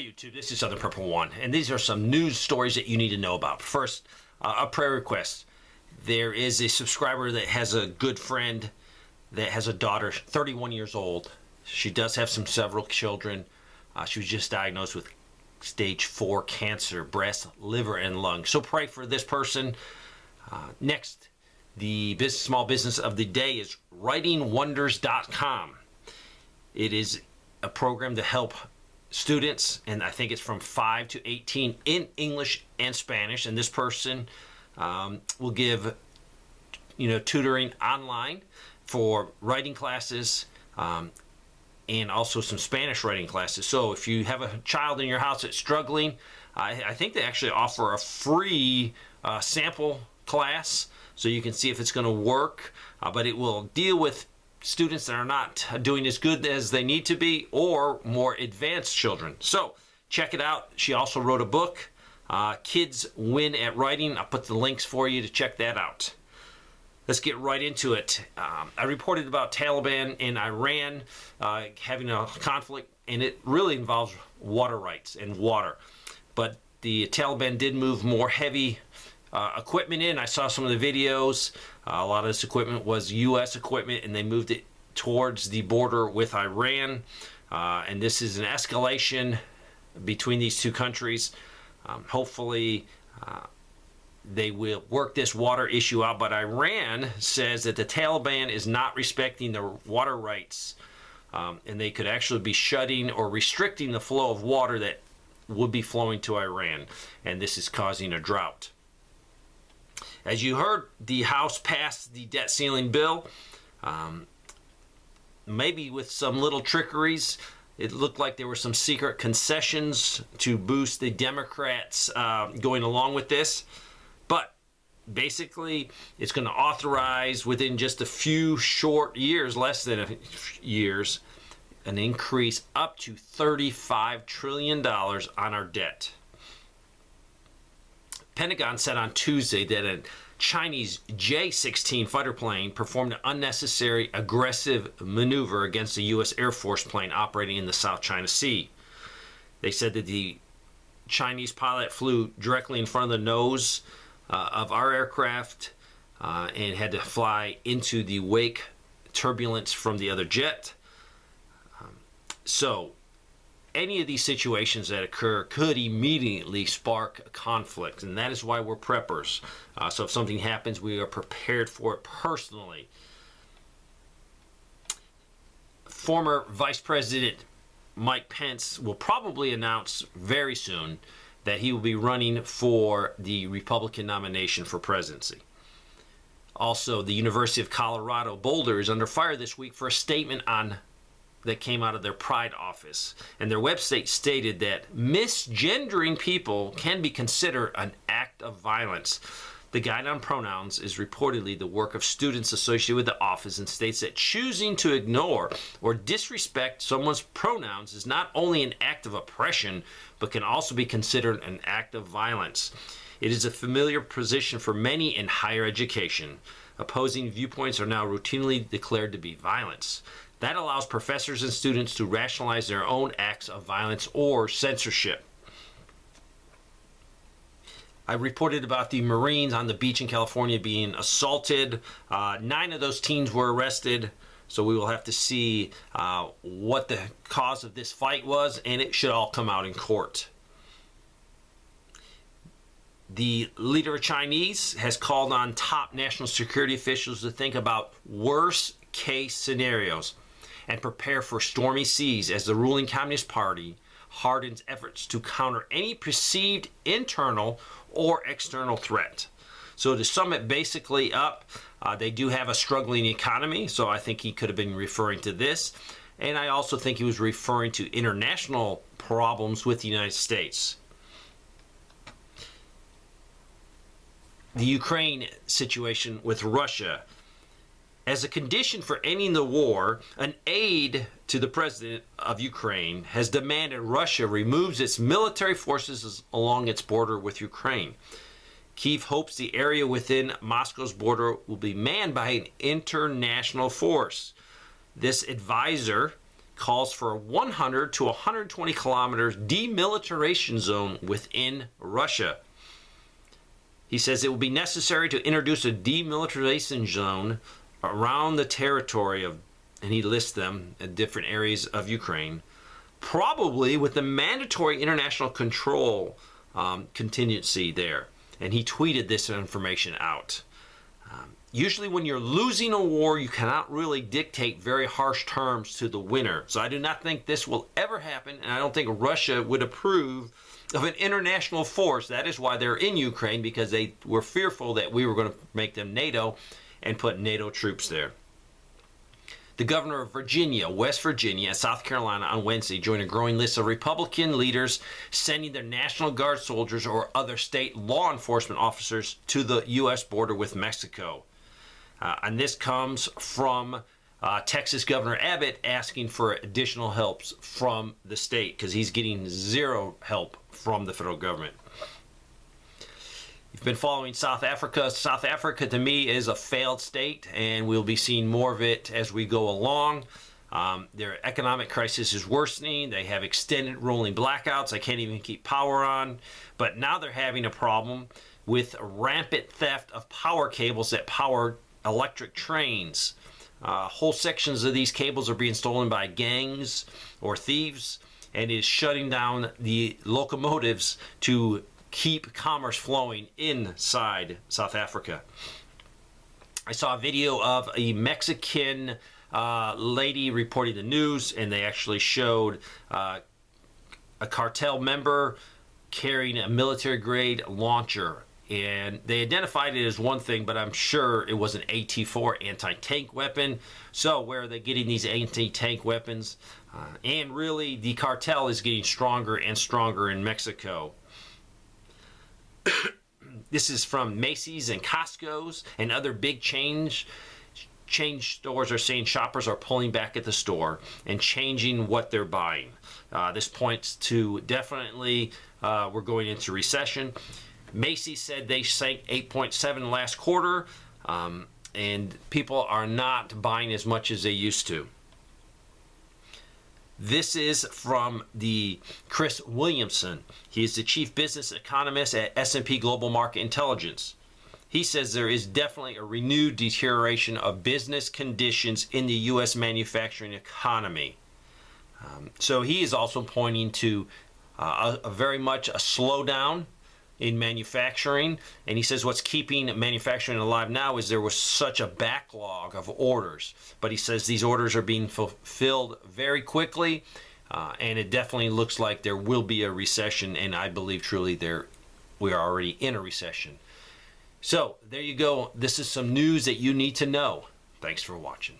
YouTube, this is Southern Purple One, and these are some news stories that you need to know about. First, a prayer request. There is a subscriber that has a good friend that has a daughter, 31 years old. She does have several children. She was just diagnosed with stage 4 cancer, breast, liver, and lung. So pray for this person. Next, the small business of the day is writingwonders.com. It is a program to help students, and I think it's from 5 to 18 in English and Spanish, and this person will give tutoring online for writing classes and also some Spanish writing classes. So if you have a child in your house that's struggling, I think they actually offer a free sample class so you can see if it's going to work, but it will deal with students that are not doing as good as they need to be, or more advanced children. So check it out. She also wrote a book, Kids Win at Writing. I'll put the links for you to check that out. Let's get right into it. I reported about Taliban in Iran having a conflict, and it really involves water rights and water. But the Taliban did move more heavy equipment in. I saw some of the videos. A lot of this equipment was U.S. equipment, and they moved it towards the border with Iran. And this is an escalation between these two countries. Hopefully, they will work this water issue out. But Iran says that the Taliban is not respecting the water rights, and they could actually be shutting or restricting the flow of water that would be flowing to Iran. And this is causing a drought. As you heard, the House passed the debt ceiling bill, maybe with some little trickeries. It looked like there were some secret concessions to boost the Democrats going along with this. But basically, it's going to authorize within just a few short years, less than years, an increase up to $35 trillion on our debt. Pentagon said on Tuesday that a Chinese J-16 fighter plane performed an unnecessary aggressive maneuver against a U.S. Air Force plane operating in the South China Sea. They said that the Chinese pilot flew directly in front of the nose of our aircraft and had to fly into the wake turbulence from the other jet. So any of these situations that occur could immediately spark a conflict, and that is why we're preppers. So if something happens, we are prepared for it personally. Former Vice President Mike Pence will probably announce very soon that he will be running for the Republican nomination for presidency. Also, the University of Colorado Boulder is under fire this week for a statement that came out of their Pride office. And their website stated that misgendering people can be considered an act of violence. The Guide on Pronouns is reportedly the work of students associated with the office, and states that choosing to ignore or disrespect someone's pronouns is not only an act of oppression, but can also be considered an act of violence. It is a familiar position for many in higher education. Opposing viewpoints are now routinely declared to be violence. That allows professors and students to rationalize their own acts of violence or censorship. I reported about the Marines on the beach in California being assaulted. 9 of those teens were arrested, so we will have to see what the cause of this fight was, and it should all come out in court. The leader of Chinese has called on top national security officials to think about worst-case scenarios and prepare for stormy seas as the ruling Communist Party hardens efforts to counter any perceived internal or external threat. So to sum it basically up, they do have a struggling economy, so I think he could have been referring to this. And I also think he was referring to international problems with the United States. The Ukraine situation with Russia. As a condition for ending the war, an aide to the president of Ukraine has demanded Russia removes its military forces along its border with Ukraine. Kyiv hopes the area within Moscow's border will be manned by an international force. This advisor calls for a 100 to 120 kilometers demilitarization zone within Russia. He says it will be necessary to introduce a demilitarization zone around the territory of, and he lists them in different areas of Ukraine, probably with the mandatory international control contingency there. And he tweeted this information out. Usually when you're losing a war, you cannot really dictate very harsh terms to the winner. So I do not think this will ever happen, and I don't think Russia would approve of an international force. That is why they're in Ukraine, because they were fearful that we were going to make them NATO and put NATO troops there. The governor of Virginia, West Virginia, and South Carolina on Wednesday joined a growing list of Republican leaders sending their National Guard soldiers or other state law enforcement officers to the U.S. border with Mexico. And this comes from Texas Governor Abbott asking for additional help from the state because he's getting zero help from the federal government. You've been following South Africa. South Africa, to me, is a failed state, and we'll be seeing more of it as we go along. Their economic crisis is worsening. They have extended rolling blackouts. They can't even keep power on. But now they're having a problem with rampant theft of power cables that power electric trains. Whole sections of these cables are being stolen by gangs or thieves, and is shutting down the locomotives to keep commerce flowing inside South Africa. I saw a video of a Mexican lady reporting the news, and they actually showed a cartel member carrying a military-grade launcher. And they identified it as one thing, but I'm sure it was an AT-4 anti-tank weapon. So where are they getting these anti-tank weapons? And really, the cartel is getting stronger and stronger in Mexico. This is from Macy's and Costco's and other big chain stores are saying shoppers are pulling back at the store and changing what they're buying. This points to definitely we're going into recession. Macy's said they sank 8.7 last quarter, and people are not buying as much as they used to. This is from the Chris Williamson. He is the chief business economist at S&P Global Market Intelligence. He says there is definitely a renewed deterioration of business conditions in the U.S. manufacturing economy. So he is also pointing to a very much a slowdown in manufacturing, and he says what's keeping manufacturing alive now is there was such a backlog of orders, but he says these orders are being fulfilled very quickly, and it definitely looks like there will be a recession, and I believe truly we are already in a recession. So there you go. This is some news that you need to know. Thanks for watching.